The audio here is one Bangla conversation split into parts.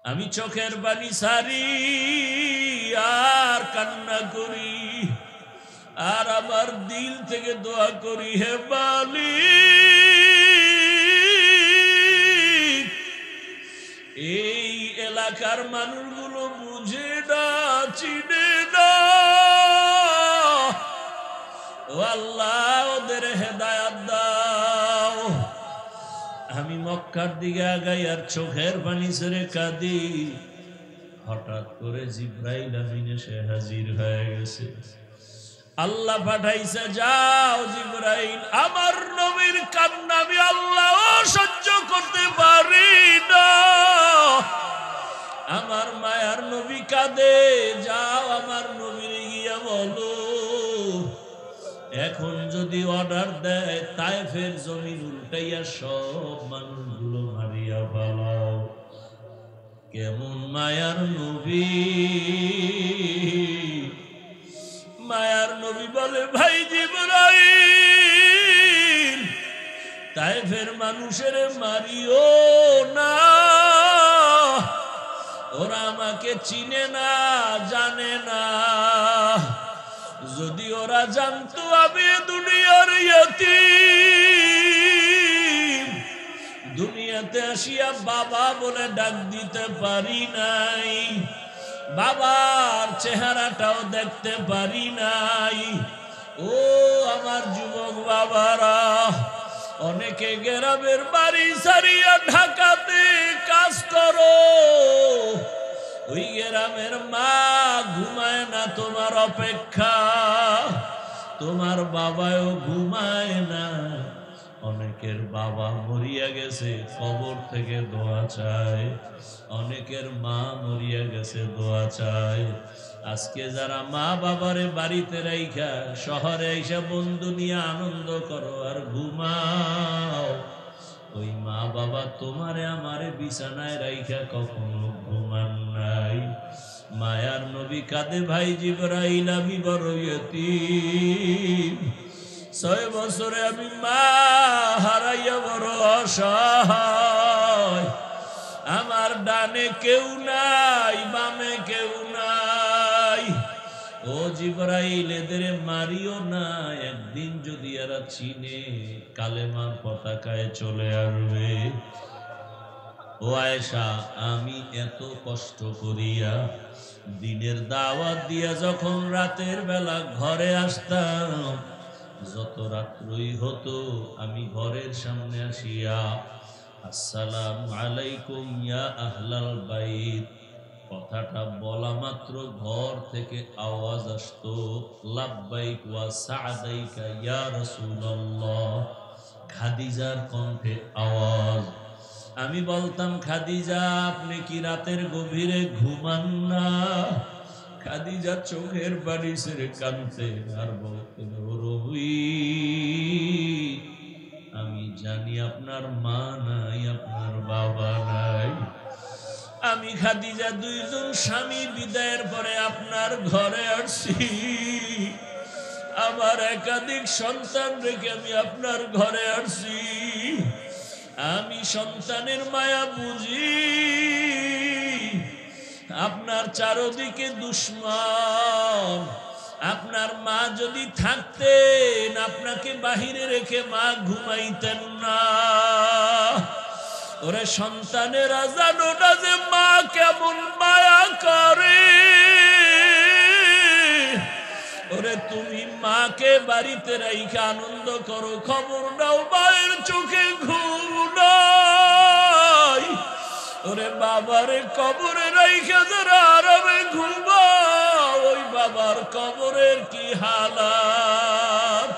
আমি চোখের পানি সারি আর কান্না করি আর আমার দিল থেকে দোয়া করি, হে মালিক, এই এলাকার মানুষগুলো বুঝে না, চিনে না, ও আল্লাহ ওদের হেদায়াত দাও। আমি মক্কার দিকে আগাই আর চোখের পানি ছেড়ে কাঁদি। হঠাৎ করে জিবরাইল আমিন এসে হাজির হয়ে গেছে। আল্লাহ পাঠাইছে, যাও জিবরাইল, আমার নবীর কান্না আমি আল্লাহ সহ্য করতে পারি না, আমার মায়ার নবী কাঁদে, যাও আমার নবীর গিয়া বলো এখন যদি অর্ডার দেয় তায়েফের জমিন উল্টাইয়া সব মানুষগুলো মারিয়া ফেলাও। কেমন মায়ার নবী! মায়ার নবী বলে, ভাই জিবরাইল, তায়েফের মানুষের মারিও না, ওরা আমাকে চিনে না, জানে না। যদি ওরা জানতো আমি দুনিয়ার ইয়তীম, দুনিয়াতে আসিয়া বাবা বলে ডাক দিতে পারি নাই, বাবার চেহারাটাও দেখতে পারি নাই। ও আমার যুবক বাবারা, অনেকে গ্রামের বাড়ি ছাড়িয়া ঢাকাতে কাজ করো, ওই গ্রামের মা ঘুমায় না তোমার অপেক্ষা, তোমার বাবাও ঘুমায় না। অনেকের বাবা মরিয়া গেছে, কবর থেকে দোয়া চায়, অনেকের মা মরিয়া গেছে, দোয়া চায়। আজকে যারা মা বাবারে বাড়িতে রাইখা শহরে আইসা বন্ধু নিয়ে আনন্দ করো আর ঘুমাও, ওই মা বাবা তোমারে আমারে বিছানায় রাইখা কখনো ঘুমান নাই। মায়ার নবী কাঁদে, ভাই জিবরাইল, আমি বড় ইয়তীম, 6 বছরে আমি মা হারাইয়া বড় অসহায়, আমার ডানে কেউ নাই, বামে কেউ নাই। ও জিবরাইল, এদের মারিও না, একদিন যদি এরা চিনে কালেমার পতাকায় চলে আসবে। ও আয়েশা, আমি এত কষ্ট করিয়া দিনের দাওয়াত দিয়া যখন রাতের বেলা ঘরে আসতাম, যত রাত্রই হতো আমি ঘরের সামনে আসিয়া আসসালামু আলাইকুম ইয়া আহলাল বাইত কথাটা বলা মাত্র ঘর থেকে আওয়াজ আসতো, লাব্বাইক ওয়া সা'দাইকা ইয়া রাসূলুল্লাহ, খাদিজার কণ্ঠে আওয়াজ। আমি বলতাম, খাদিজা আপনি কি রাতের গভীরে ঘুমান না? খাদিজা চোখের পানি ছেড়ে কাঁদতেন আর বলতেন, ও রবি, আমি জানি আপনার মা নাই, আপনার বাবা নাই। আমি খাদিজা 2 জন স্বামী বিদায়ের পরে আপনার ঘরে আসছি, আমার একাধিক সন্তান রেখে আমি আপনার ঘরে আসছি। আমি সন্তানের মায়া বুঝি, আপনার চারদিকে দুশ্মন। আপনার মা যদি থাকতেন, আপনাকে বাহিরে রেখে মা ঘুমাইতেন না। ওরে সন্তানেরা, জানো না যে মা কেমন মায়া করে? ওরে তুমি মাকে বাড়িতে রাইখা আনন্দ করো, খবর নাও মায়ের চোখে ঘুম নাই। ওরে বাবারে কবরে রাইখা যারা আরামে ঘুমাও, ওই বাবার কবরের কি হালাত।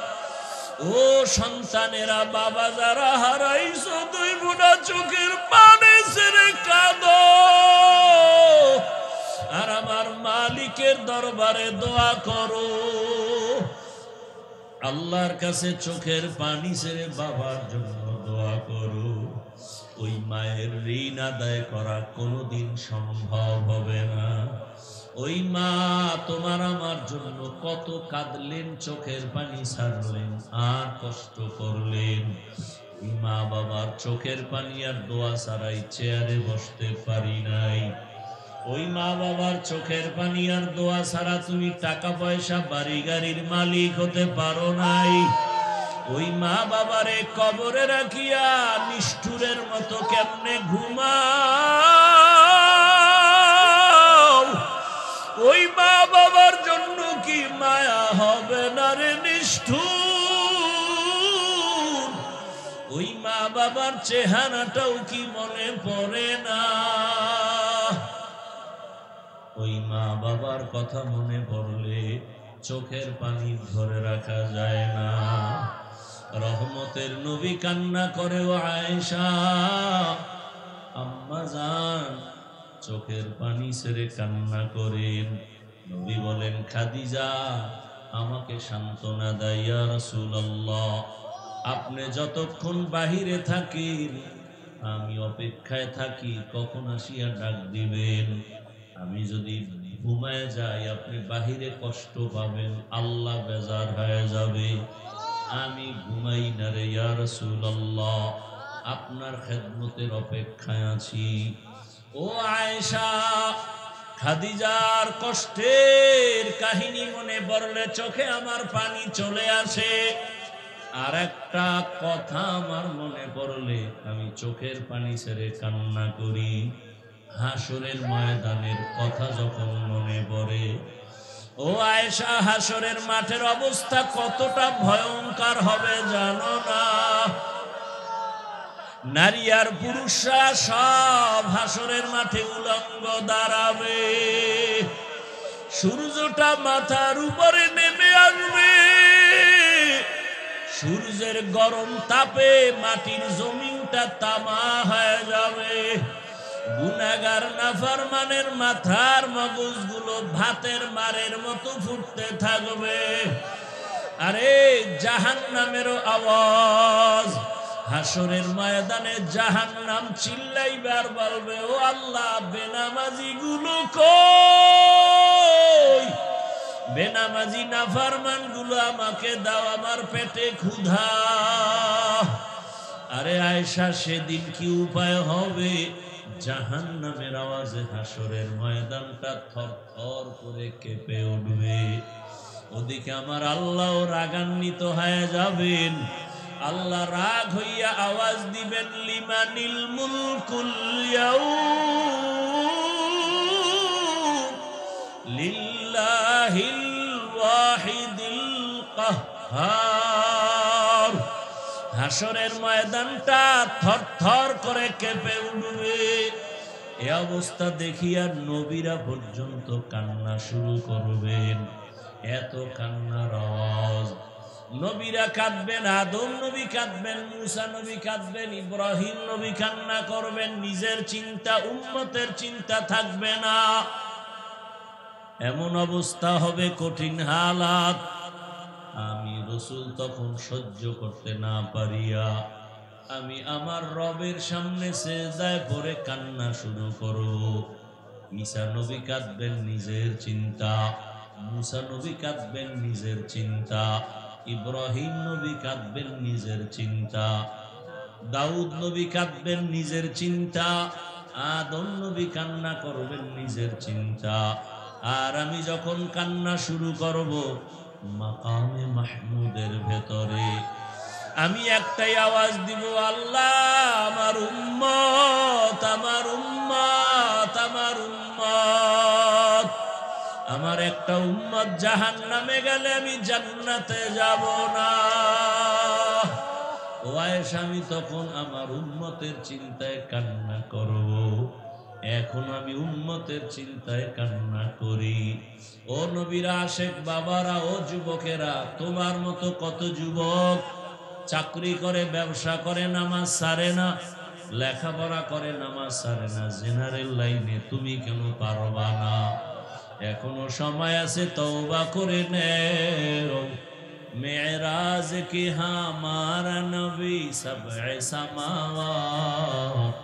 ও সন্তানেরা, বাবা যারা হারাইছো, 2 বুড়া চোখের পানি ছেড়ে কাঁদো আর আমার মালিকের দরবারে দোয়া করো। আল্লাহর কাছে চোখের পানি ছেড়ে বাবার জন্য দোয়া করো। ওই মায়ের ঋণ আদায় করা কোনোদিন সম্ভব হবে না। ওই মা তোমার আমার জন্য কত কাঁদলেন, চোখের পানি ছাড়লেন আর কষ্ট করলেন। মা বাবার চোখের পানি আর দোয়া ছাড়াই চেয়ারে বসতে পারি নাই। ওই মা বাবার চোখের পানি আর দোয়া ছাড়া তুমি টাকা পয়সা বাড়ি গাড়ির মালিক হতে পারো নাই। ওই মা বাবারে কবরে রাখিয়া নিষ্ঠুরের মতো কেমনে ঘুমাও? ওই মা বাবার জন্য কি মায়া হবে না রে নিষ্ঠুর? ওই মা বাবার চেহারাটাও কি মনে পড়ে না? ওই মা বাবার কথা মনে পড়লে চোখের পানি ধরে রাখা যায় না। রহমতের নবী কান্না করে ও আয়েশা, আম্মা জান চোখের পানি ছেড়ে কান্না করেন। নবী বলেন, খাদিজা আমাকে সান্ত্বনা দেয় ইয়া রাসূলুল্লাহ, আপনি যতক্ষণ বাহিরে থাকেন আমি অপেক্ষায় থাকি কখন আসিয়া ডাক দিবেন। আমি যদি ঘুমায় যাই আপনি বাহিরে কষ্ট পাবেন, আল্লাহ বেজার হয়ে যাবে। আমি ঘুমাই না রে ইয়া রাসূলুল্লাহ, আপনার খেদমতের অপেক্ষায় আছি। ও আয়েশা, খাদিজার কষ্টের কাহিনী মনে পড়লে চোখে আমার পানি চলে আসে। আর একটা কথা আমার মনে পড়লে আমি চোখের পানি ছেড়ে কান্না করি। হাসরের ময়দানের কথা যখন মনে পড়ে, ও আয়েশা হাসরের মাঠের অবস্থা কতটা ভয়ঙ্কর হবে জানো না? নারী আর পুরুষরা সব হাসরের মাঠে উলঙ্গ দাঁড়াবে। সূর্যটা মাথার উপরে নেমে আসবে। সূর্যের গরম তাপে মাটির জমিনটা তামা হয়ে যাবে। গুনাহগার নাফরমানের মাথার মগজগুলো ভাতের মারের মতো ফুটতে থাকবে। আরে জাহান্নামেরও আওয়াজ, হাসরের ময়দানে জাহান্নাম চিল্লাইবার বলবে, ও আল্লাহ বেনামাজি গুলো কই? বেনামাজি নাফরমান গুলো আমাকে দাও, আমার পেটে ক্ষুধা। আরে আয়েশা, সেদিন কি উপায় হবে? জাহান্নামের আওয়াজে হাসরের ময়দানটা থরথর করে কেঁপে উঠবে। ওদিকে আমার আল্লাহ রাগান্বিত হয়ে যাবেন। আল্লাহ রাগ হইয়া আওয়াজ দিবেন, লিমানিল মুলকুল ইয়াউম লিল্লাহিল ওয়াহিদিল কাহ্হার। হাসরের ময়দানটা থরথর করে কেঁপে উঠবে। এ অবস্থা দেখিয়া নবীরা পর্যন্ত কান্না শুরু করবেন। এত কান্নার আওয়াজ। নবীরা কাঁদবেন, আদম নবী কাঁদবেন, মুসা নবী কাঁদবেন, ইব্রাহিম নবী কান্না করবেন। নিজের চিন্তা উম্মতের চিন্তা থাকবে না। এমন অবস্থা হবে, কঠিন হালাত। আমি রাসূল তখন সহ্য করতে না পারিয়া আমি আমার রবের সামনে সিজদায় পড়ে কান্না শুরু করব। ঈসা নবী কাঁদবেন নিজের চিন্তা, মুসা নবী কাঁদবেন নিজের চিন্তা, ইব্রাহিম নবী কাঁদবেন নিজের চিন্তা, দাউদ নবী কাঁদবেন নিজের চিন্তা, আদম নবী কান্না করবেন নিজের চিন্তা। আর আমি যখন কান্না শুরু করব, মাকামে মাহমুদের ভেতরে আমি একটাই আওয়াজ দিব, আল্লাহ আমার উম্মত, আমার উম্মত, আমার উম্মত। আমার একটা উম্মত জাহান্নামে গেলে আমি জান্নাতে যাব না। ও আয়েশা, আমি তখন আমার উম্মতের চিন্তায় কান্না করব। এখন আমি উম্মতের চিন্তায় কান্না করি। ও নবীর আশেক বাবারা, ও যুবকেরা, তোমার মতো কত যুবক চাকরি করে, ব্যবসা করে, নামাজ ছাড়ে না, লেখাপড়া করে, নামাজ ছাড়ে না। জেনারেল লাইনে তুমি কেন পারবা না? এখনো সময় আছে, তওবা করে নেও। মেরাজ কি হামারা নবী সবএ সামাওয়াত,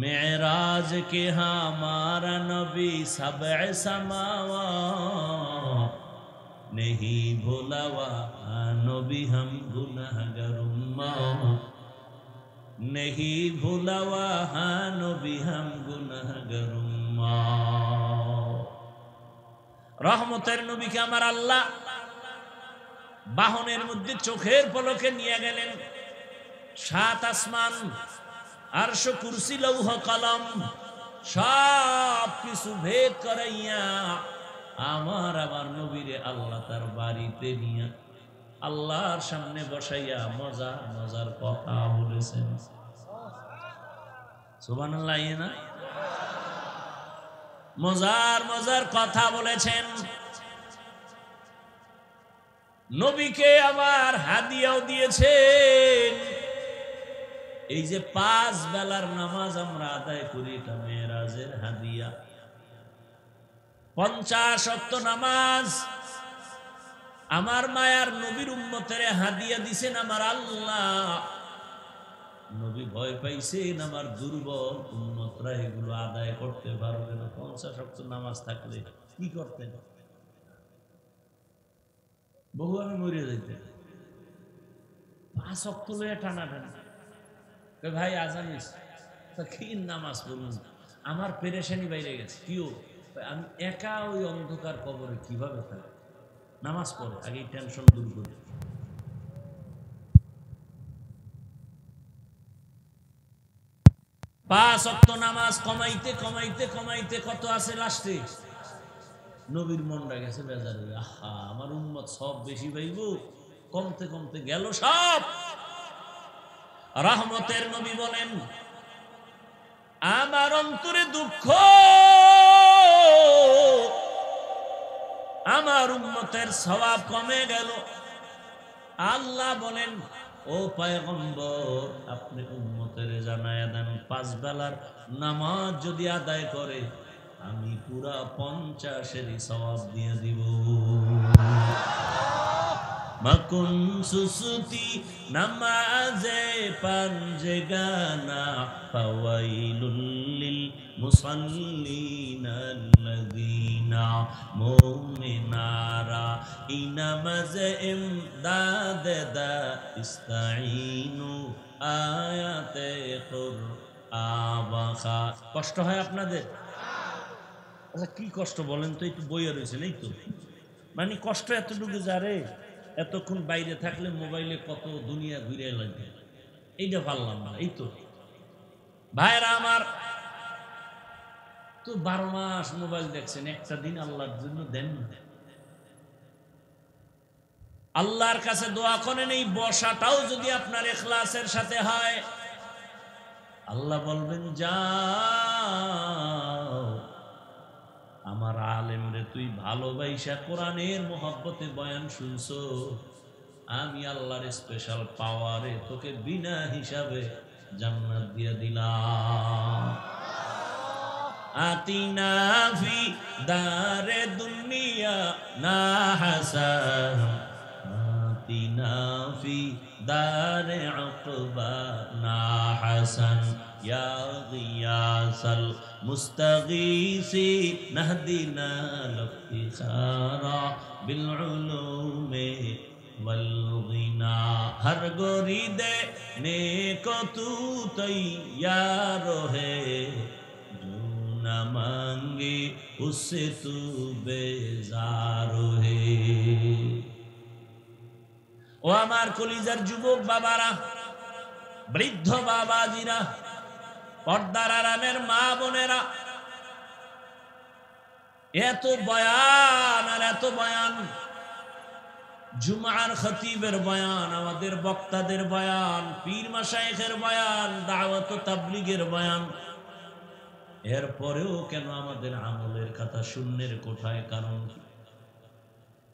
मेराज के हमारा नबी सबअ समावात, नहीं भोला नबी हम गुनाहगार उम्मत नहीं भोला नबी हम गुनाहगार उम्मत। রহমতের নবীকে আমার আল্লাহ বাহনের মধ্যে চোখের পলকে নিয়ে গেলেন। 7 আসমান, আরশ, কুরসি, লৌহ কলম সব কিছু ভেদ করাইয়া আমার নবীরে আল্লাহ তার বাড়িতে নিয়ে আল্লাহর সামনে বসাইয়া মজার মজার কথা বলেছেন। সুবহানাল্লাহ না? মজার মজার কথা বলেছেন। নবীকে আবার হাদিয়াও দিয়েছেন। এই যে 5 বেলার নামাজ আমরা আদায় করি, এটা মেরাজের হাদিয়া। 50 ওয়াক্ত নামাজ আমার মায়ার নবীর উম্মতের হাদিয়া দিছেন আমার আল্লাহ। নবী ভয় পাইছেন আমার দুর্বল উম্মতরা এগুলো আদায় করতে পারবে না। 50 ওয়াক্ত নামাজ থাকলে কি করতেন? বহু আমি মরে যাইতে 5 ওয়াক্ত লয়ে টানা টানা ভাই আজান কি নামাজ পড়ুন, আমার পেরেশানি বাইরে গেছে। কিও আমি একা ওই অন্ধকার কবরে কিভাবে থাকি? নামাজ পড়ে আগে টেনশন দূর করি। 5 ওয়াক্ত নামাজ কমাইতে কমাইতে কমাইতে কত আছে লাস্টে? নবীর মনটা গেছে বেজার হয়ে, আহা আমার উম্মত সব বেশি পাইব, কমতে কমতে গেল সব। রহমতের নবী বলেন আমার অন্তরে দুঃখ, আমার উম্মতের সওয়াব কমে গেল। আল্লাহ বলেন ও পয়গম্বর আপনি উম্মতের জানায়া দেন 5 বেলার নামাজ যদি আদায় করে আমি পুরা 50-এরই সওয়াব দিয়ে দিব। মাকুন সুসুতি নামাজে পাঞ্জে গানা ফাওয়াইলুল লিল মুসাল্লিনা আল্লাযিনা মুমিনারা ইনামাজে ইমদাদ দা ইস্তাইনু আয়াতে কুরআন। কষ্ট হয় আপনাদের? আচ্ছা কি কষ্ট বলেন তো? একটু বইয়া রয়েছেন এই তো, মানে কষ্ট এতটুকু যারে এতক্ষণ বাইরে থাকলে মোবাইলে কত দুনিয়া ঘুরে লাগবে, এইটা পারলাম না। এই তো ভাইরা আমার, তো 12 মাস মোবাইল দেখছেন, একটা দিন আল্লাহর জন্য দেন না। আল্লাহর কাছে দোয়া করেন এই বসাটাও যদি আপনার ইখলাসের সাথে হয়, আল্লাহ বলবেন যাও আমার আলেম রে তুই ভালোবাসা কোরআনের মোহব্বতে বয়ান শুনছো, আমি আল্লাহর স্পেশাল পাওয়ারে তোকে বিনা হিসাবে জান্নাত দিয়ে দিলাম। আতিনা ফি দারে দুনিয়া না হাসান, আতিনা ফি দারে উকবা না হাসান, ইয়া গিয়াসাল মুস্তাগীসি নাহদিনা লিফতিখারা বিল উলুমি ওয়াল গিনা। হর গরিদে নেকো তু তৈয়ার হে, जो না মাঙ্গে উসসে তু বেজার হে। ও আমার কলিজার যুবক বাবারা, বৃদ্ধ বাবাজিরা, পর্দার আরামের মা বোনেরা, এত বয়ান আর এত বয়ান, জুমার খতিবের বয়ান, আমাদের বক্তাদের বয়ান, পীর মাশায়েখের বয়ান, দাওয়াত ও তাবলীগের বয়ান, এরপরেও কেন আমাদের আমলের খাতা শূন্যের কোঠায়? কারণ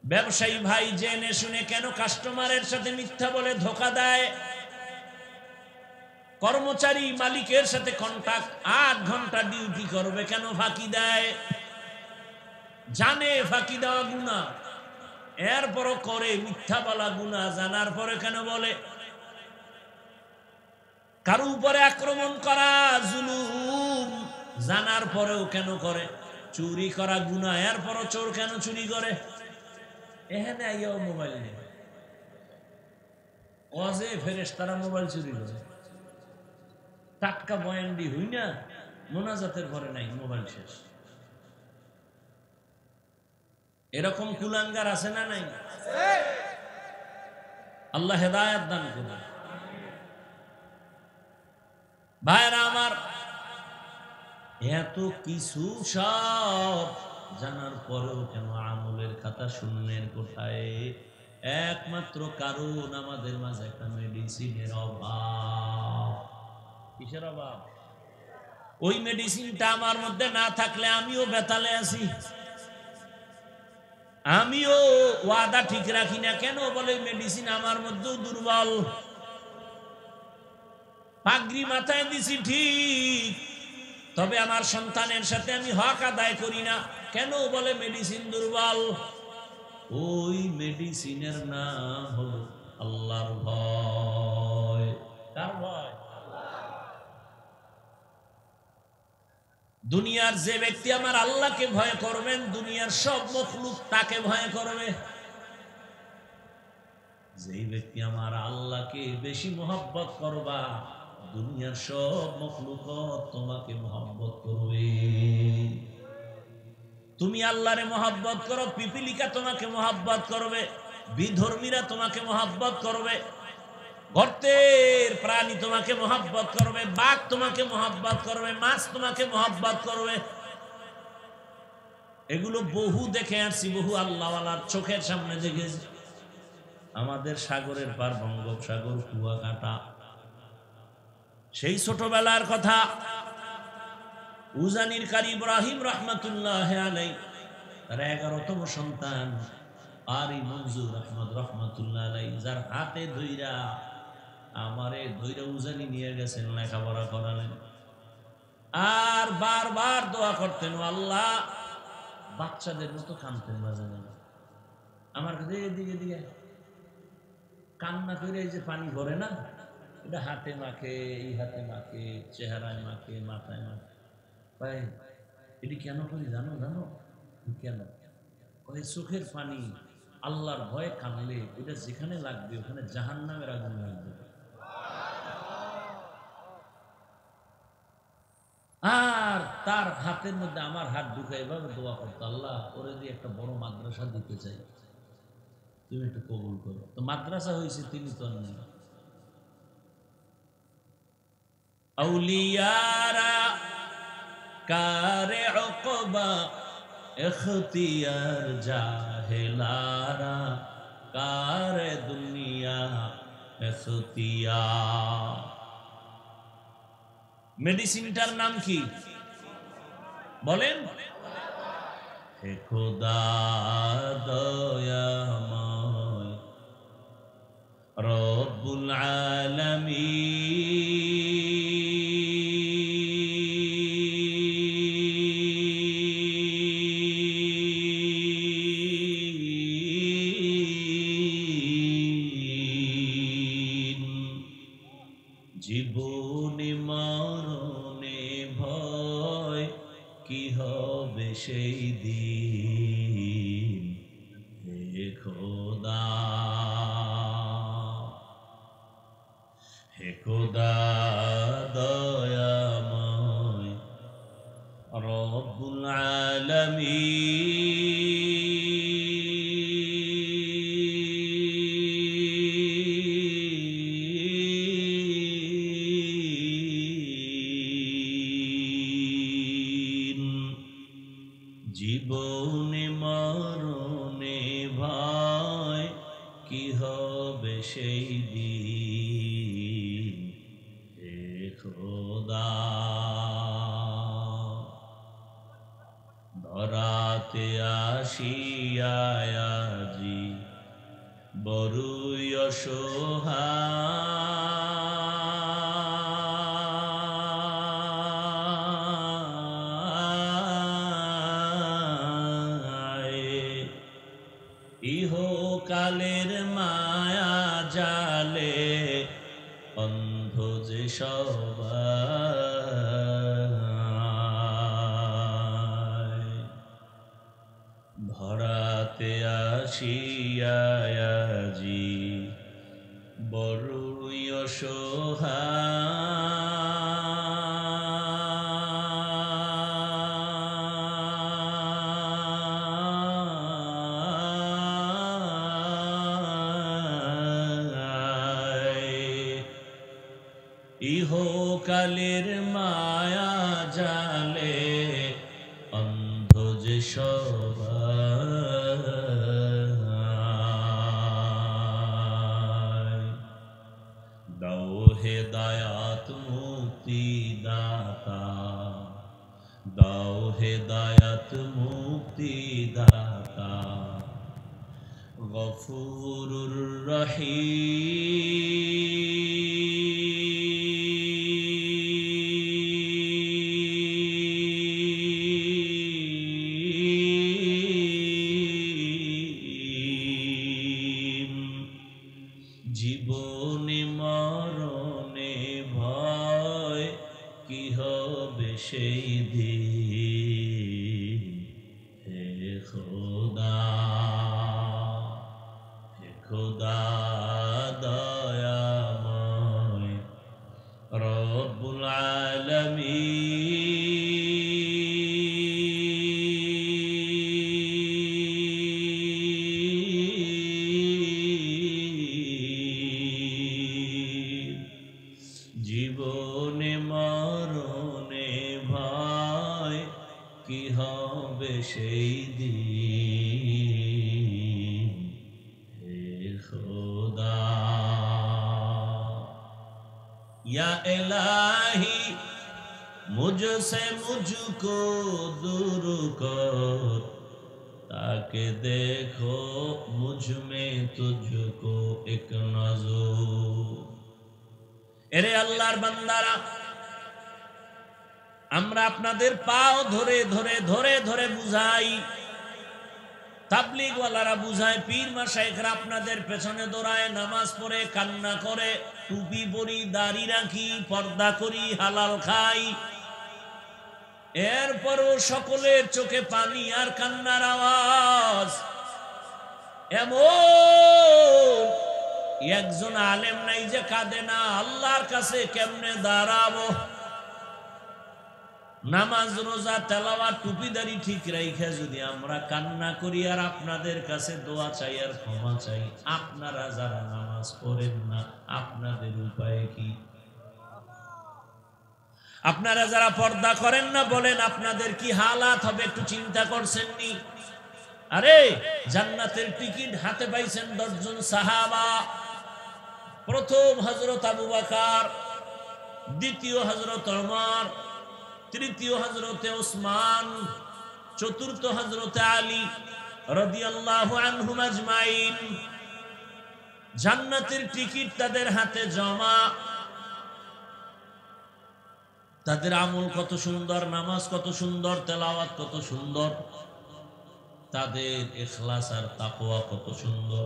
ব্যবসায়ী ভাই জেনে শুনে কেন কাস্টমারের সাথে মিথ্যা বলে ধোকা দেয়? কর্মচারী মালিকের সাথে কন্ট্রাক্ট 8 ঘন্টা ডিউটি করবে, কেন ফাঁকি দেয়? জানে ফাঁকি দেওয়া গুনাহ, এরপরও করে। মিথ্যা বলা গুনাহ, জানার পরে কেন বলে? কারো উপরে আক্রমণ করা জুলুম, জানার পরেও কেন করে? চুরি করা গুনাহ, এরপরও চোর কেন চুরি করে? এখানে আইয়াও মোবাইল নেই, অজে ফেরেশতারা মোবাইল চুরি করে। টাটকা বয়ান্ডি হই না, মোনাজাতের পরে নাই, মোবাইল শেষ। এরকম কুলাঙ্গার আছে না নাই? আল্লাহ হেদায়েত দান করুন। ভাইরা আমার, এত কিছু সব জানার পরেও কেন আমলের খাতা শূন্যের কোঠায়? একমাত্র কারণ আমাদের মাঝে একটা মেডিসিনের অভাব। কিসের অভাব? ওই মেডিসিনটা আমার মধ্যে না থাকলে আমিও বেতালে আছি, আমিও ওয়াদা ঠিক রাখি না। কেন বলে মেডিসিন আমার মধ্যেও দুর্বল। পাগড়ি মাথায় দিছি ঠিক, তবে আমার সন্তানের সাথে আমি হক আদায় করি না। কেন বলে মেডিসিন দুর্বল। ওই মেডিসিনের নাম হলো আল্লাহর ভয়। কার ভয়? দুনিয়ার যে ব্যক্তি আমার আল্লাহকে ভয় করবেন, দুনিয়ার সব মখলুক তাকে ভয় করবে। যেই ব্যক্তি আমার আল্লাহকে বেশি মহব্বত করবা, দুনিয়ার সব মখলুক তোমাকে মহব্বত করবে। তুমি আল্লাহরে মহব্বত করো, পিপিলিকা তোমাকে মহব্বত করবে, বিধর্মীরা তোমাকে মহব্বত করবে, গর্তের প্রাণী তোমাকে মহব্বত করবে, বাঘ তোমাকে মহব্বত করবে, মাছ তোমাকে মহব্বত করবে। এগুলো বহু দেখে আসছি, বহু আল্লাহওয়ালার চোখের সামনে দেখেছি। আমাদের সাগরের পার বঙ্গোপসাগর, কুয়াকাটা, সেই ছোটবেলার কথা। উজানির কারি ইব্রাহিম রহমাতুল্লাহ আলাইহি, তার 11তম সন্তান আরি মনজুর আহমদ রহমাতুল্লাহ আলাইহি, যার হাতে ধইরা আমারে ধইরা উজানি নিয়ে গেছেন, লেখাপড়া করালেন। আর বারবার দোয়া করতেন, আল্লাহ, বাচ্চাদের মতো কাঁদতেন মাঝে মাঝে আমার কাছে, এদিকে দিকে কান্না করে এই যে পানি ভরে না, এটা হাতে মাখে, এই হাতে মাখে, চেহারায় মাখে, মাথায় মাখে। ভাই এটি কেন করি জানো? জানো কেন? ওই চোখের পানি আল্লাহর ভয়ে কাঁদলে এটা যেখানে লাগবে ওখানে জাহান্নামের আগুন লাগবে। আর তার হাতের মধ্যে আমার হাত ঢুকে এভাবে দোয়া করতো, আল্লাহ ওরে দিয়ে একটা বড় মাদ্রাসা দিতে চাই, তুমি একটু কবুল করো। তো মাদ্রাসা হয়েছে, তিনি তো নেই। আউলিয়ারা কারে উকবা ইখতিয়ার, জাহেলারা কারে দুনিয়া ইখতিয়ার। মেডিসিনটার নাম কি বলেন? হে খোদা দয়াময় রব্বুল আলামিন, জীবনে মরণে ভয় কি হবে সেই দিন, হে খোদা, হে খোদা দয়াময় রব্বুল আলামিন, জীবনে মরণে ভয় কি হবে সেই দিন, হে খোদা। ধরাতে আসিয়াজি বড়ই অসহায়, ইহকালের মায়া জালে অন্ধ যে সবাই, ধরাতে আসিয়াজি বড়ই অসহায় ইহকালের মায়া জালে অন্ধ যে সবাই দাও হেদায়াত মুক্তি দাতা দাও হেদায়াত মুক্তি দাতা গফুরুর রহিম জীবনে মরণে ভয় কি হবে সেই দিন হে খোদা হে খোদা দয়াময় রব্বুল আলামিন জীবনে মরণে ভয় কি হবে সেই দিন হে খোদা या इलाही मुझसे मुझको दूर कर ताकि देखो मुझ में तुझको एक नजर এরে আল্লাহর বান্দারা আমরা আপনাদের পাও ধরে ধরে ধরে ধরে বুঝাই তাবলীগ ওয়ালারা বুঝায় পীর মাশায়েখরা আপনাদের পেছনে দৌড়ায় নামাজ পড়ে কান্না করে টুপি পরি দাড়ি রাখি পর্দা করি হালাল খাই এরপরও সকলের চোখে পানি আর কান্নার আওয়াজ এমন একজন আলেম নাই যে কাঁদে না আল্লাহর কাছে কেমনে দাঁড়াবো নামাজ রোজা তেলাওয়াত টুপিদারি ঠিক রাইখা যদি আমরা কান্না করি আর আপনাদের কাছে দোয়া চাই আর ক্ষমা চাই আপনারা যারা নামাজ পড়েন না আপনাদের উপায় কি আপনারা যারা পর্দা করেন না বলেন আপনাদের কি হালাত হবে একটু চিন্তা করছেন নি আরে জান্নাতের টিকিট হাতে পাইছেন 10 জন সাহাবা প্রথম হযরত আবু বকর দ্বিতীয় হযরত ওমর তৃতীয় হযরতে ওসমান চতুর্থ হযরতে আলী রাদিয়াল্লাহু আনহুম আজমাইন জান্নাতের টিকিট তাদের হাতে জমা তাদের আমল কত সুন্দর নামাজ কত সুন্দর তেলাওয়াত কত সুন্দর তাদের ইখলাস আর তাকওয়া কত সুন্দর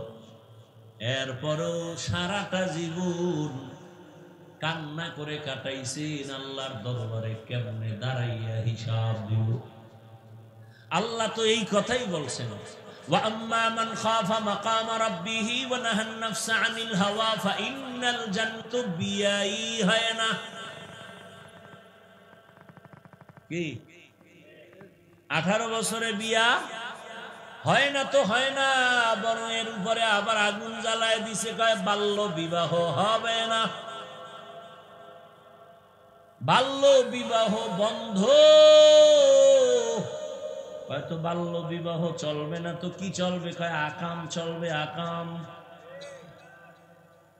এরপরও সারাটা জীবন কান্না করে কাটাইছেন আল্লাহর দরবারে কেমনে দাঁড়াইয়া হিসাব দিব আল্লাহ তো এই কথাই বলছেন ওয়া আম্মা মান খাফা মাকাম রাব্বিহি ওয়া নাহান নাফসা আনিল হাওয়া ফাইন্নাল জান্নাতা বিয়াই হয় না কি 18 বছরে বিয়া হয় না তো হয় না বরং এর উপরে আবার আগুন জ্বালায় দিছে কয় বাল্য বিবাহ হবে না বাল্য বিবাহ বন্ধ হয়তো বাল্য বিবাহ চলবে না তো কি চলবে কয় আকাম চলবে আকাম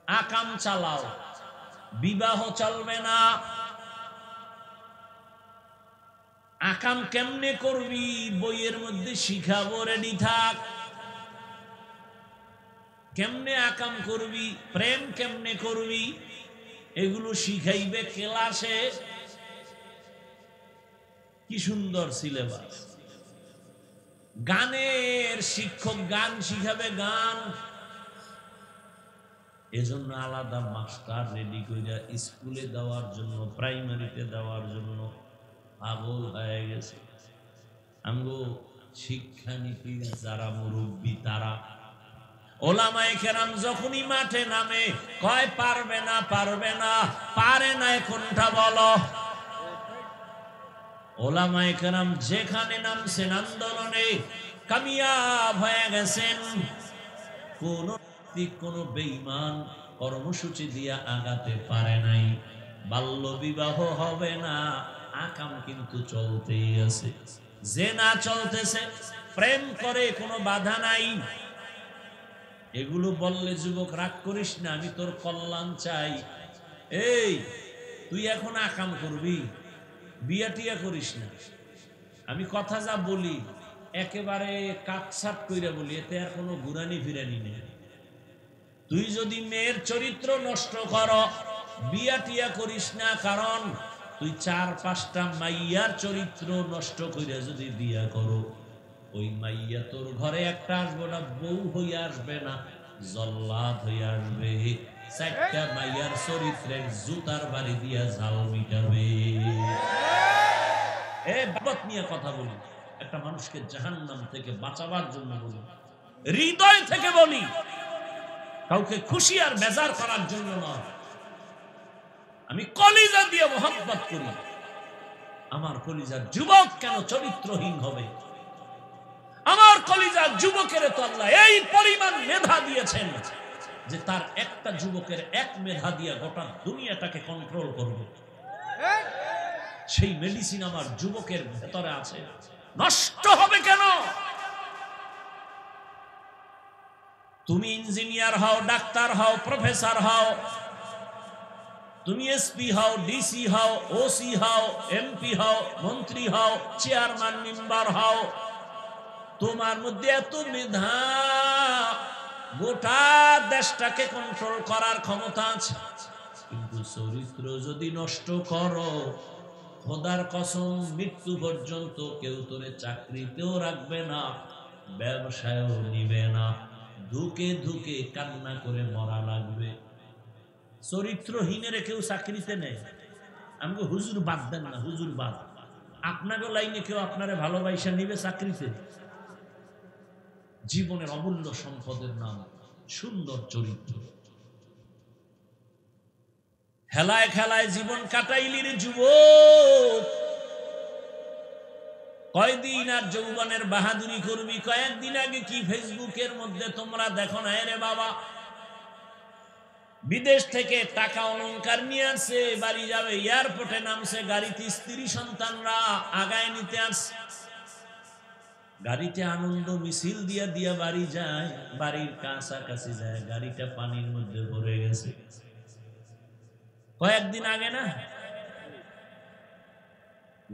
আকাম চালাও বিবাহ চলবে না আকাম কেমনে করবি বইয়ের মধ্যে শিখাবো রেডি থাক কেমনে আকাম করবি প্রেম কেমনে করবি এগুলো শিখাইবে ক্লাসে কি সুন্দর সিলেবাস গানের শিক্ষক গান শিখাবে গান এজন্য আলাদা মাস্টার রেডি কইরা স্কুলে দেওয়ার জন্য প্রাইমারিতে দেওয়ার জন্য পাগল হয়ে গেছে আমগো শিক্ষানীতি যারা মুরব্বী তারা। ওলামায়ে কেরাম যখনই মাঠে নামে কয় পারবে না, পারবে না, পারে না কোনটা বলো। ওলামায়ে কেরাম যেখানে নামছেন আন্দোলনে কামিয়াব হয়ে গেছেন। কোন বেঈমান কর্মসূচি দিয়া আগাতে পারে নাই। বাল্য বিবাহ হবে না, আকাম কিন্তু চলতেই আছে। জেনা চলতেছে, প্রেম করে কোনো বাধা নাই। এগুলো বললে যুবক রাগ করিস না, আমি তোর কল্যাণ চাই। এই তুই এখন আকাম করবি, বিয়া টিয়া করিস না। আমি কথা যা বলি একেবারে কাটছাট কইরা বলি, এতে আর কোনো ঘুরানি ফিরানি নেই। তুই যদি মেয়ের চরিত্র নষ্ট কর, বিয়া টিয়া করিস না। কারণ তুই 4-5টা মাইয়ার চরিত্র নষ্ট কইরা যদি বিয়া করো, ওই মাইয়া তোর ঘরে একটা আসবে না, বউ হইয়া আসবে না, জল্লাদ হইয়া আসবে। 4টা মাইয়ার চরিত্রের জুতার বাড়ি দিয়া ঝাল মিটাবে। এ বাবত নিয়ে কথা বলি, একটা মানুষকে জাহান্নাম থেকে বাঁচাবার জন্য বলি, হৃদয় থেকে বলি, কাউকে খুশি আর বেজার করার জন্য নয়। আমি কলিজা দিয়ে মোহাব্বত করি। আমার কলিজার যুবক কেন চরিত্রহীন হবে? আমার কলিজার যুবকের তো আল্লাহ এই পরিমাণ মেধা দিয়েছেন যে তার একটা যুবকের এক মেধা দিয়ে গোটা দুনিয়াটাকে কন্ট্রোল করবে। সেই মেডিসিন আমার যুবকের ভেতরে আছে। নষ্ট হবে কেন? তুমি ইঞ্জিনিয়ার হও, ডাক্তার হও, প্রফেসর হও, তুমি এসপি হও, ডিসি হও, ওসি হও, এমপি হও, মন্ত্রী হও, চেয়ারম্যান মেম্বার হও, তোমার মধ্যে এত মেধা, গোটা দেশটাকে কন্ট্রোল করার ক্ষমতা আছে। কিন্তু চরিত্র যদি নষ্ট করো, খোদার কসম মৃত্যু পর্যন্ত কেউ তোরে চাকরিতেও রাখবে না, ব্যবসায়ও নিবে না, ধুকে ধুকে কান্না করে মরা লাগবে। চরিত্রহীনের কেউ চাকরিতে নেই। আমাকে হুজুর বাদ দেন না, হুজুর বাদ। আপনাকে লাইনে কেউ আপনারে ভালোবাসা নিবে চাকরিতে? জীবনের অমূল্য সম্পদের নাম সুন্দর চরিত্র। খেলায় খেলায় জীবন কাটাইলির যুবক, কয়দিন আর যৌবনের বাহাদুরি করবি? কয়েকদিন আগে কি ফেসবুকের মধ্যে তোমরা দেখো না রে বাবা, বিদেশ থেকে টাকা অলংকার নিয়ে আসছে, বাড়ি যাবে, এয়ারপোর্টে নামছে, গাড়িতে স্ত্রী সন্তানরা আগায় নিতে আসছে, গাড়িতে আনন্দ মিছিল দিয়া দিয়া বাড়ি যায়, বাড়ির কাছাকাছি যায়, গাড়িটা পানির মধ্যে ভরে গেছে। কয়েকদিন আগে না,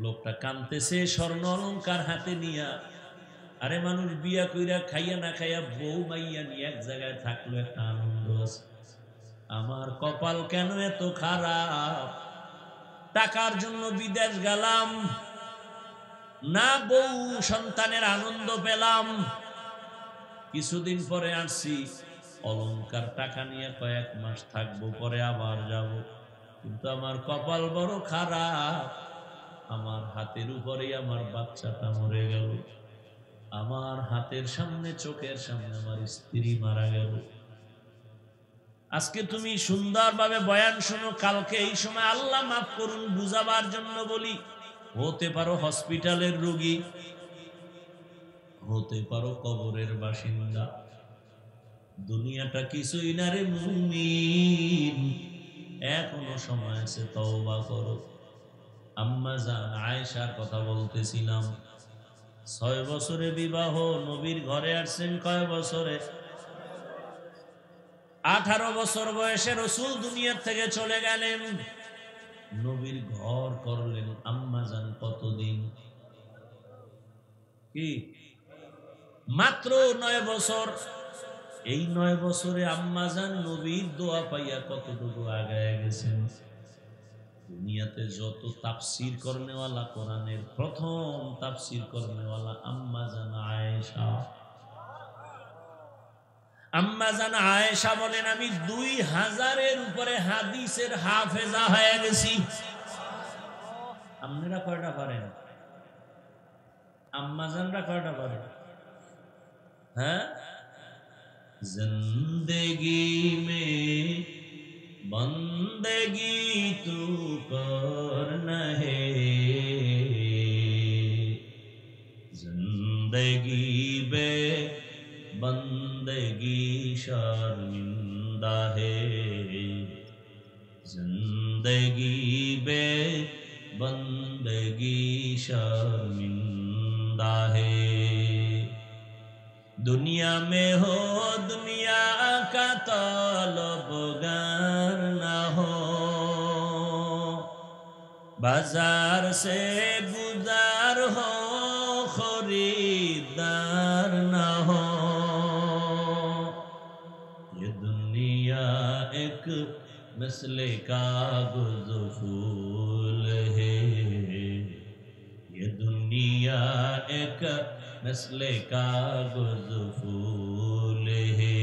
লোকটা কাঁদতেছে, স্বর্ণ অলংকার হাতে নিয়া। আরে মানুষ বিয়া কইরা খাইয়া না খাইয়া বউ মাইয়া নিয়ে এক জায়গায় থাকলো, একটা আনন্দ আছে। আমার কপাল কেন এত খারাপ? টাকার জন্য বিদেশ গেলাম, না বউ সন্তানের আনন্দ পেলাম। কিছুদিন পরে আসছি, অলংকার টাকা নিয়ে কয়েক মাস থাকবো, পরে আবার যাব। কিন্তু আমার কপাল বড় খারাপ, আমার হাতের উপরেই আমার বাচ্চাটা মরে গেল, আমার হাতের সামনে, চোখের সামনে আমার স্ত্রী মারা গেল। আজকে তুমি সুন্দরভাবে বয়ান শোনো, কালকে এই সময় আল্লাহ মাফ করুন বুঝাবার জন্য বলি, হতে পারো হসপিটালের রোগী, হতে পারো কবরের বাসিন্দা। দুনিয়াটা কিছুই না রে মুমিন, এখনো সময় আছে, তওবা করো। আম্মা জান আয়েশার কথা বলতেছিলাম, 6 বছরে বিবাহ, নবীর ঘরে আসছেন কয় বছরে? 18 বছর বয়সে রাসূল দুনিয়া থেকে চলে গেলেন, নবীর ঘর করলেন আম্মা জান কতদিন? কি মাত্র 9 বছর। এই 9 বছরে আম্মা জান নবীর দোয়া পাইয়া কতটুকু আগায় গেছেন। দুনিয়াতে যত তাফসীর করনেওয়ালা, কোরআনের প্রথম তাফসীর করনেওয়ালা আম্মা জান আয়েশা। আম্মা জান আয়েশা বলেন, আমি 2000-এর উপরে হাদিসের হাফেজা হয়ে গেছি। আপনারা কয়টা পারেন? আম্মাজানরা কয়টা পারে? হ্যাঁ, জিন্দেগি মে বন্দেগি তু করনা হে, জিন্দেগি বে বন্দেগি শর্মিন্দা হে, जिंदगी बे बंदगी शर्मिंदा है। दुनिया में हो दुनिया का तलबगार न हो, बाजार से गुजार हो खरीदार न हो। ये दुनिया एक मसले कागज फूल है, ये दुनिया एक मसले कागज फूल है।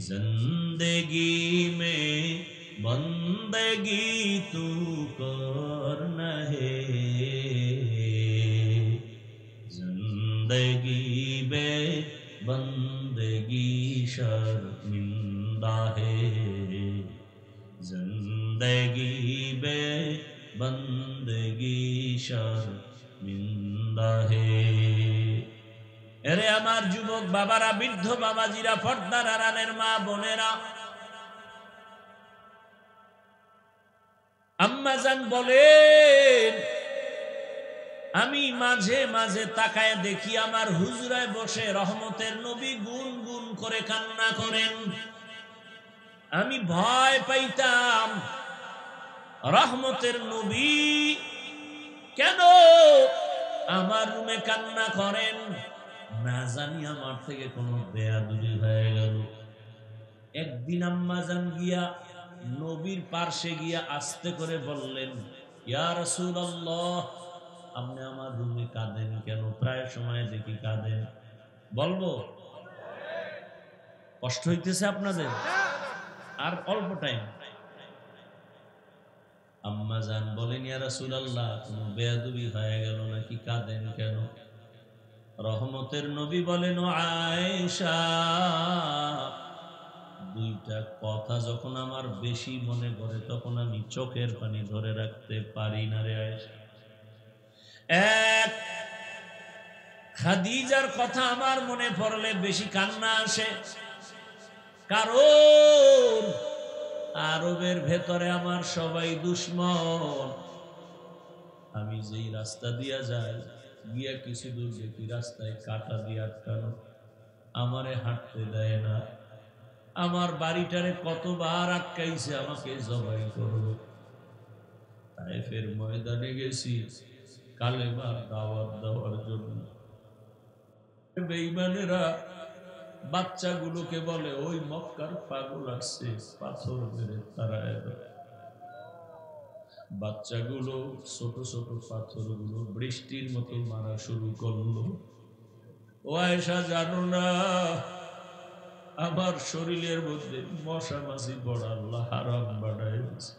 जिंदगी में बंदगी तू करना है, जिंदगी में बंदगी शर्मिंदा है, जिंदगी बे बंदगी शर्मिंदा है। এরে আমার যুবক বাবারা, বৃদ্ধ বাবাজিরা, পর্দার আড়ালের মা বোনেরা, আম্মাজান বলেন, আমি মাঝে মাঝে তাকায় দেখি আমার হুজরায় বসে রহমতের নবী গুন গুন করে কান্না করেন। আমি ভয় পাইতাম, রহমতের নবী কেন আমার রুমে কান্না করেন, না জানি আমার থেকে কোনো বেয়াদবি হয়ে গেল। একদিন আম্মাজান গিয়া নবীর পার্শ্বে গিয়া আস্তে করে বললেন, ইয়া রাসূলুল্লাহ, আপনি আমার রুমে কাঁদেন কেন? প্রায় সময় দেখি কাঁদেন। বলবো কষ্ট হইতেছে আপনাদের? আর অল্প টাইম। আম্মাজান বলেন, ইয়া রাসূলুল্লাহ, কোন বেয়াদবি হয়ে গেল নাকি? কাঁদেন কেন? রহমতের নবী বলেন, ও আয়েশা, দুইটা কথা যখন আমার বেশি মনে পড়ে তখন আমি চোখের পানি ধরে রাখতে পারি না রে আয়েশা। এক, খাদিজার কথা আমার মনে পড়লে বেশি কান্না আসে, কারণ আরবের ভেতরে আমার সবাই দুশ্মন। আমি যেই রাস্তা দিয়া যাই, গিয়া কিছু দূর দেখি রাস্তায় কাঁটা দিয়ে আটকানো, আমারে হাঁটতে দেয় না। আমার বাড়িটারে কতবার আটকাইছে, আমাকে জবাই করবে। তায়েফের ময়দানে গেছি কালেমার দাওয়াত দেওয়ার জন্য। বেঈমানেরা বাচ্চাগুলোকে বলে, ওই মক্কার পাগল আসছে, পাথর মেরে তাড়ায় দাও। বাচ্চাগুলো ছোট ছোট পাথরগুলো বৃষ্টির মতো মারা শুরু করলো। ও আয়েশা, জানো না আমার শরীরের মধ্যে মশা মাছি পড়া আল্লাহ হারাম বানায় দিয়েছে।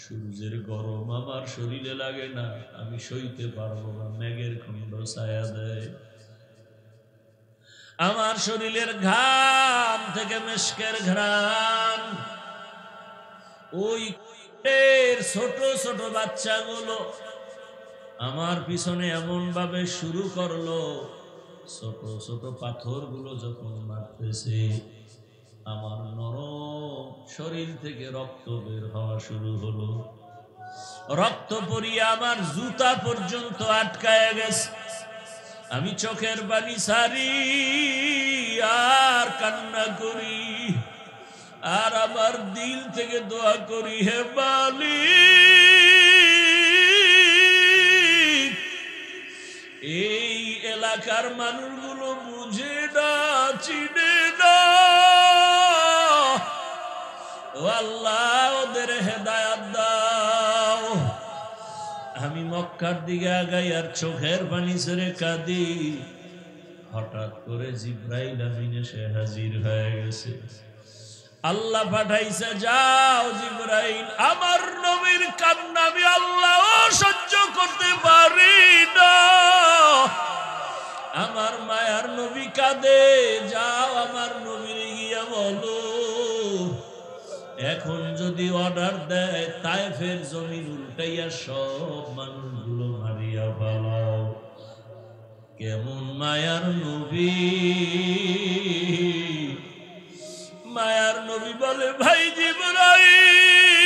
সূর্যের গরম আমার শরীরে লাগে না, আমি সইতে পারবো না, মেঘের খণ্ড ছায়া দেয়। আমার শরীরের ঘাম থেকে মেশকের ঘ্রাণ, ওই ছোট ছোট বাচ্চাগুলো আমার পিছনে এমন ভাবে শুরু করলো, ছোট ছোট পাথরগুলো যখন মারতেছে, আমার নরম শরীর থেকে রক্ত বের হওয়া শুরু হলো। রক্ত পরিয়ে আমার জুতা পর্যন্ত আটকায় গেছে। আমি চোখের পানি সারি আর কান্না করি, আর আমার দিল থেকে দোয়া করি, হে মালিক, এই এলাকার মানুষগুলো বুঝে না, চিনে না, ও আল্লাহ ওদের হেদায়েত দাও। আমি মক্কার দিকে আগাই আর চোখের পানি ছেড়ে কাঁদি। হঠাৎ করে জিবরাইল আমিন এসে হাজির হয়ে গেছে। আল্লাহ পাঠাইছে, যাও জিবরাইল, আমার নবীর কান্না আমি আল্লাহ সহ্য করতে পারি না, কাঁদে, যাও আমার নবীর গিয়া বলো এখন যদি অর্ডার দেয় তায়েফের জমিন উল্টাইয়া সব মানুষগুলো মারিয়া ফেলাও। কেমন মায়ার নবী, মায়ার নবী বলে ভাই জিবরাইল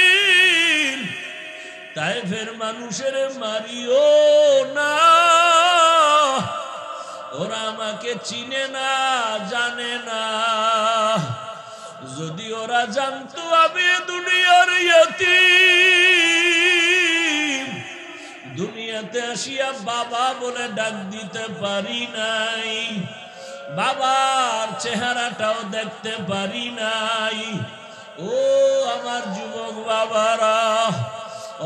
তায়েফের মানুষের মারিও না, ওরা আমাকে চিনে না, জানে না। যদি ওরা জানতো আমি দুনিয়ার ইয়তীম, দুনিয়াতে আসিয়া বাবা বলে ডাক দিতে পারি নাই, বাবার চেহারাটাও দেখতে পারি নাই। ও আমার যুবক বাবারা,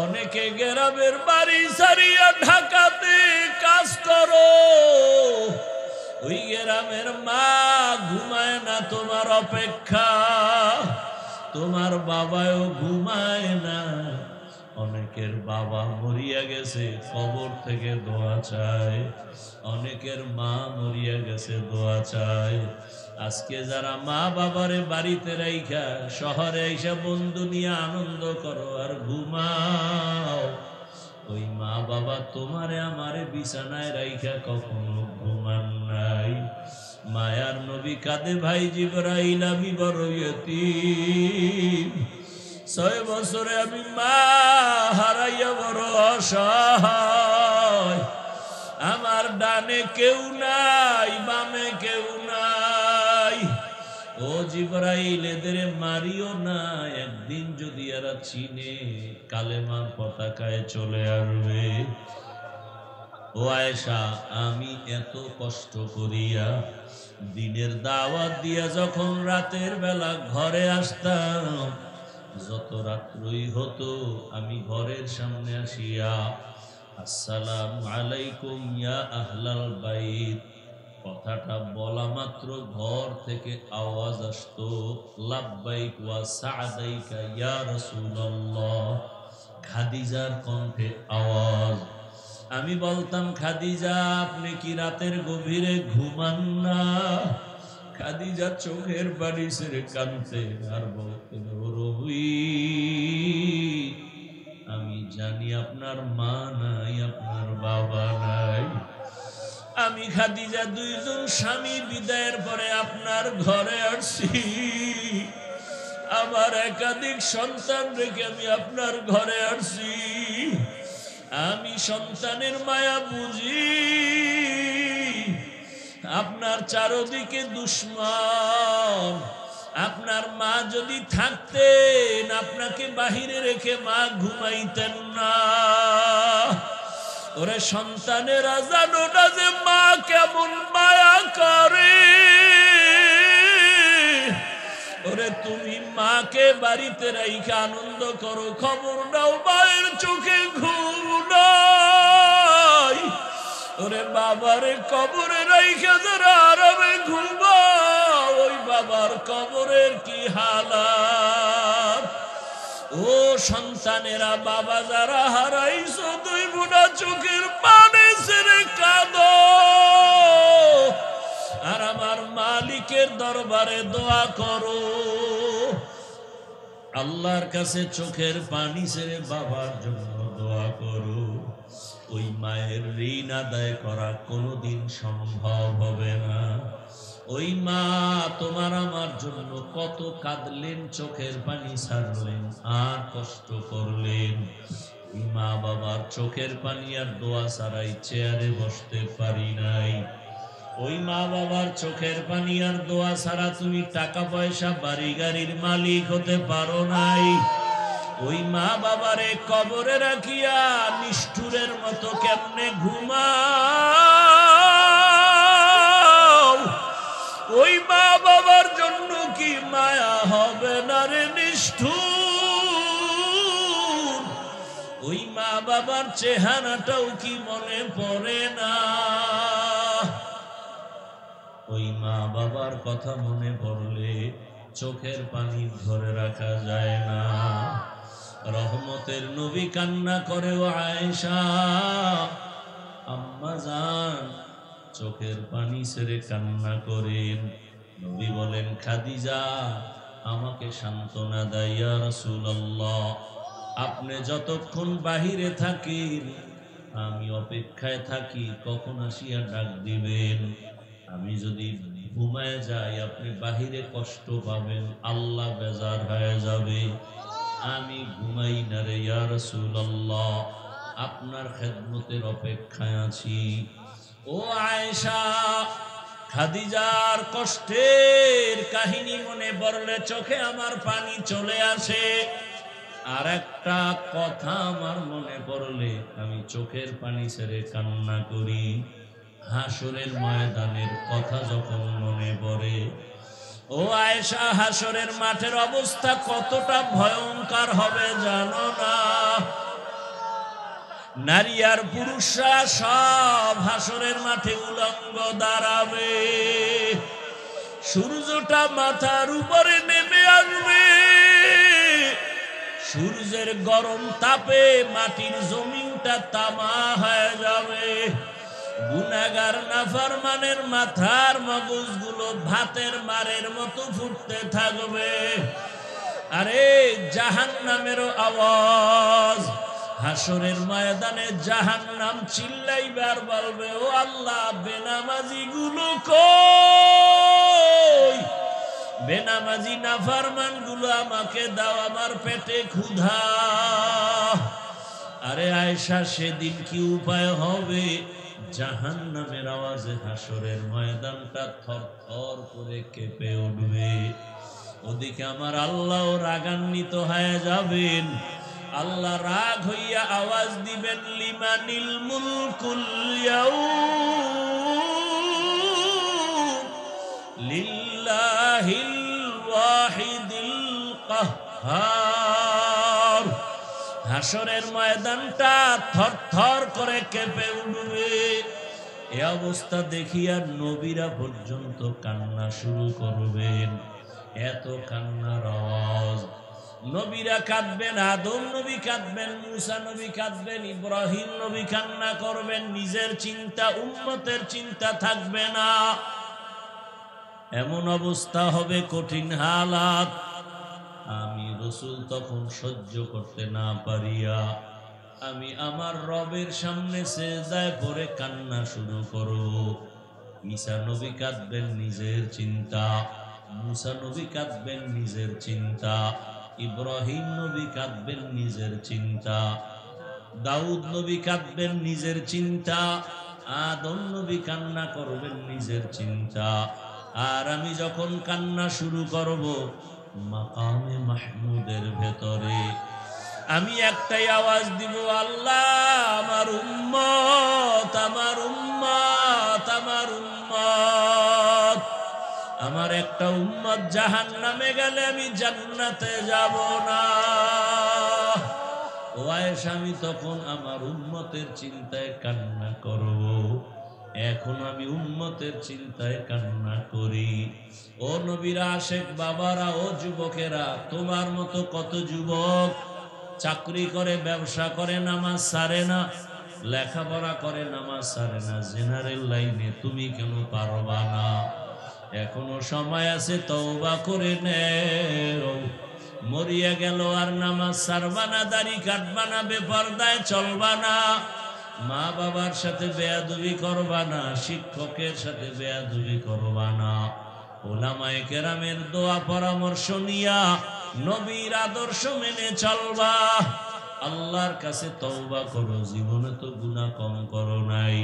অনেকে গ্রামের বাড়ি সারিয়া ঢাকাতে কাজ করো, ওই গ্রামের মা ঘুমায় না তোমার অপেক্ষা, তোমার বাবাও ঘুমায় না। অনেকের বাবা মরিয়া গেছে কবর থেকে দোয়া চায়, অনেকের মা মরিয়া গেছে দোয়া চায়। আজকে যারা মা বাবারে বাড়িতে রাইখা শহরে এসে বন্ধু নিয়ে আনন্দ করো আর ঘুমাও, ওই মা বাবা তোমারে আমারে বিছানায় রাইখা কখনো ঘুমান নাই। মায়ার নবী কাঁদে ভাই জিবরাইল আমি বড় ইয়তীম, 6 বছরে আমি মা হারাইয়া বড় অসহায়, আমার ডানে কেউ নাই, বামে কেউ নাই। ও জিবরাইল এদের মারিও না, একদিন যদি এরা চিনে কালেমার পতাকায় চলে আসবে। ও আয়েশা, আমি এত কষ্ট করিয়া দিনের দাওয়াত দিয়া যখন রাতের বেলা ঘরে আসতাম, যত রাত্রই হতো আমি ঘরের সামনে আসিয়া আসসালামু আলাইকুম ইয়া আহলাল বাইত কথাটা বলা মাত্র ঘর থেকে আওয়াজ আসতো লাব্বাইক ওয়া সা'দাইকা ইয়া রাসূলুল্লাহ, খাদিজার কণ্ঠে আওয়াজ। আমি বলতাম খাদিজা আপনি কি রাতের গভীরে ঘুমান না? খাদিজা চোখের পানি ছেড়ে কাঁদতেন আর বলতেন ও রবি, আমি জানি আপনার মা নাই, আপনার বাবা নাই। আমি খাদিজা 2 জন স্বামী বিদায়ের পরে আপনার ঘরে আসছি, আমার একাধিক সন্তান রেখে আমি আপনার ঘরে আসছি। আমি সন্তানের মায়া বুঝি, আপনার চারদিকে দুশ্মন। আপনার মা যদি থাকতেন আপনাকে বাহিরে রেখে মা ঘুমাইতেন না। ওরে সন্তানেরা জানো না যে মা কেমন মায়া করে। ওরে তুমি মাকে বাড়িতে রাইখা আনন্দ করো, খবর নাও মায়ের চোখে ঘুম নাই। ওরে বাবারে কবরে রাইখা যারা আরামে ঘুমাও, ওই বাবার কবরের কি হালাত। ও সন্তানেরা বাবা যারা হারাইছো 2 বোনা চোখের পানি ছেড়ে কাঁদো আর আমার মালিকের দরবারে দোয়া করো। আল্লাহর কাছে চোখের পানি ছেড়ে বাবার জন্য দোয়া করো। ওই মায়ের ঋণ আদায় করা কোনোদিন সম্ভব হবে না। ওই মা তোমার আমার জন্য কত কাঁদলেন, চোখের পানি ছাড়লেন আর কষ্ট করলেন। ওই মা বাবার চোখের পানি আর দোয়া ছাড়াই চেয়ারে বসতে পারি নাই। ওই মা বাবার চোখের পানি আর দোয়া ছাড়া তুমি টাকা পয়সা বাড়ি গাড়ির মালিক হতে পারো নাই। ওই মা বাবারে কবরে রাখিয়া নিষ্ঠুরের মতো কেমনে ঘুমাও? ওই মা বাবার জন্য কি মায়া হবে না রে নিষ্ঠুর? ওই মা বাবার চেহারাটাও কি মনে পড়ে না? ওই মা বাবার কথা মনে পড়লে চোখের পানি ধরে রাখা যায় না। রহমতের নবী কান্না করে ও আয়েশা, আম্মা জান চোখের পানি ছেড়ে কান্না করেন। নবী বলেন, খাদিজা আমাকে সান্ত্বনা দেয়, ইয়া রাসূলুল্লাহ আপনি যতক্ষণ বাহিরে থাকেন আমি অপেক্ষায় থাকি কখন আসিয়া ডাক দিবেন। আমি যদি ঘুমায় যাই আপনি বাহিরে কষ্ট পাবেন, আল্লাহ বেজার হয়ে যাবে। আমি ঘুমাই না রে ইয়া রাসূলুল্লাহ, আপনার খেদমতের অপেক্ষায় আছি। ও আয়েশা, খাদিজার কষ্টের কাহিনী মনে পড়লে চোখে আমার পানি চলে আসে। আর একটা কথা আমার মনে পড়লে আমি চোখের পানি ছেড়ে কান্না করি। হাসরের ময়দানের কথা যখন মনে পড়ে, ও আয়েশা, হাসরের মাঠের অবস্থা কতটা ভয়ঙ্কর হবে জানো না? নারী আর পুরুষরা সব হাসরের মাঠে উলঙ্গ দাঁড়াবে। সূর্যটা মাথার উপরে নেমে আসবে। সূর্যের গরম তাপে মাটির জমিনটা তামা হয়ে যাবে। গুনাহগার নাফরমানের মাথার মগজগুলো ভাতের মারের মতো ফুটতে থাকবে। আরে জাহান্নামেরও আওয়াজ, হাসরের ময়দানে জাহান্নাম চিল্লাইবার বলবে, ও আল্লাহ বেনামাজি গুলো কই? বেনামাজি নাফরমান গুলো আমাকে দাও, আমার পেটে ক্ষুধা। আরে আয়েশা, সেদিন কি উপায় হবে? জাহান্নামের আওয়াজে হাসরের ময়দানটা থরথর করে কেঁপে উঠবে। ওদিকে আমার আল্লাহ রাগান্বিত হয়ে যাবেন। আল্লাহ রাগ হইয়া আওয়াজ দিবেন, লিমানিল মুলকুল ইয়াউম লিল্লাহিল ওয়াহিদিল কাহ্হার। হাসরের ময়দানটা থরথর করে কেঁপে উঠবে। এ অবস্থা দেখিয়া নবীরা পর্যন্ত কান্না শুরু করবেন। এত কান্নার আওয়াজ। নবীরা কাঁদবেন, আদম নবী কাঁদবেন, মুসা নবী কাঁদবেন, ইব্রাহিম নবী কান্না করবেন। নিজের চিন্তা, উম্মতের চিন্তা থাকবে না। এমন অবস্থা হবে, কঠিন হালাত। আমি রাসূল তখন সহ্য করতে না পারিয়া আমি আমার রবের সামনে সিজদায় পড়ে কান্না শুরু করব। ঈসা নবী কাঁদবেন নিজের চিন্তা, মুসা নবী কাঁদবেন নিজের চিন্তা, ইব্রাহিম নবী কাঁদবেন নিজের চিন্তা, দাউদ নবী কাঁদবেন নিজের চিন্তা, আদম নবী কান্না করবেন নিজের চিন্তা। আর আমি যখন কান্না শুরু করব, মাকামে মাহমুদের ভেতরে আমি একটাই আওয়াজ দিব, আল্লাহ আমার উম্মত, আমার উম্মত, আমার উম্মত। আমার একটা উম্মত জাহান্নামে গেলে আমি জান্নাতে যাব না। ও আয়েশা, আমি তখন আমার উম্মতের চিন্তায় কান্না করব। এখন আমি উম্মতের চিন্তায় কান্না করি। ও নবীর আশেক বাবারা, ও যুবকেরা, তোমার মতো কত যুবক চাকরি করে, ব্যবসা করে, নামাজ ছাড়ে না, লেখাপড়া করে, নামাজ ছাড়ে না। জেনারেল লাইনে তুমি কেন পারবা না? এখনো সময় আছে, তওবা করে নেও। মরিয়া গেল আর নামাজ ছাড়বা না, দাড়ি কাটবা না, বেপরদায় চলবা না, মা বাবার সাথে বেয়াদবি করবা না, শিক্ষকের সাথে বেয়াদবি করবা না। ওলামায়ে কেরামের দোয়া পরামর্শ নিয়া নবীর আদর্শ মেনে চলবা। আল্লাহর কাছে তওবা করো, জীবনে তো গুনাহ কম করো নাই।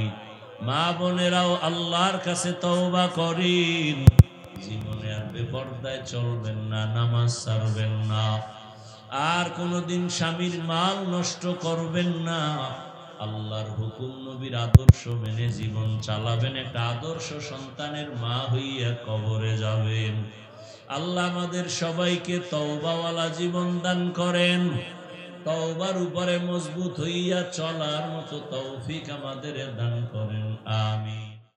মা বোনেরাও আল্লাহর কাছে তওবা করেন, জীবনে আর বেপরদায় চলবেন না, নামাজ ছাড়বেন না, আর কোনোদিন স্বামীর মাল নষ্ট করবেন না। আল্লাহর হুকুম, নবীর আদর্শ মেনে জীবন চালাবেন। একটা আদর্শ সন্তানের মা হইয়া কবরে যাবেন। আল্লাহ আমাদের সবাইকে তওবাওয়ালা জীবন দান করেন। তওবার উপরে মজবুত হইয়া চলার মতো তৌফিক আমাদের দান করেন। আমিন।